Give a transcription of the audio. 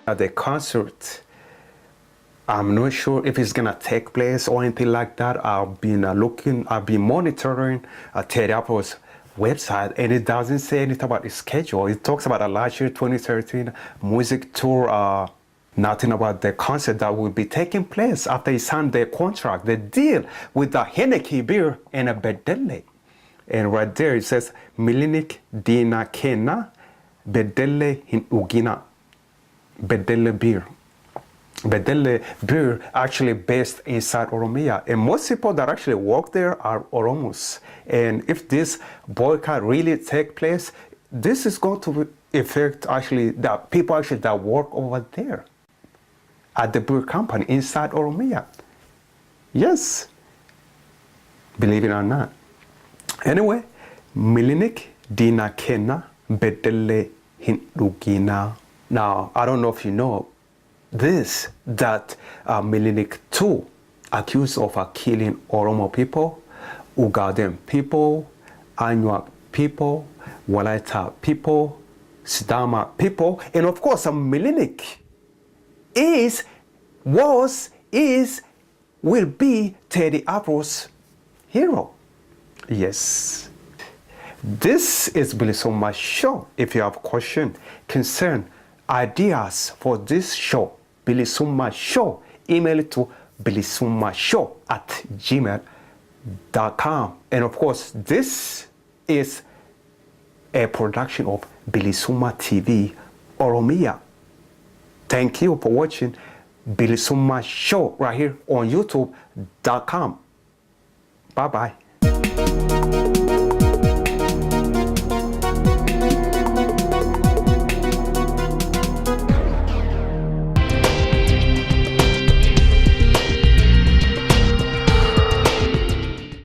At the concert, I'm not sure if it's gonna take place or anything like that. I've been monitoring Teddy April's website, and it doesn't say anything about the schedule. It talks about a last year 2013 music tour, nothing about the concert that will be taking place after he signed the contract, the deal with the Henneke beer and a Bedele. And right there it says Milinik Dina Kena Bedele Hin Ugina. Bedele beer. Bedele beer actually based inside Oromia, and most people that actually work there are Oromos. And if this boycott really take place, this is going to affect actually the people actually that work over there at the beer company inside Oromia. Yes, believe it or not. Anyway, Milinik Dina Kena Bedele Hindugina. Now, I don't know if you know this, that Milinik too accused of killing Oromo people, Ugaden people, Anuak people, Walaita people, Sidama people, and of course Milinik will be Teddy April's hero. Yes. This is Bilisuma Show. If you have question, concern, ideas for this show, Bilisuma Show, email it to bilisumashow@gmail.com. And of course, this is a production of Bilisuma TV Oromia. Thank you for watching Bilisuma Show right here on youtube.com. Bye-bye.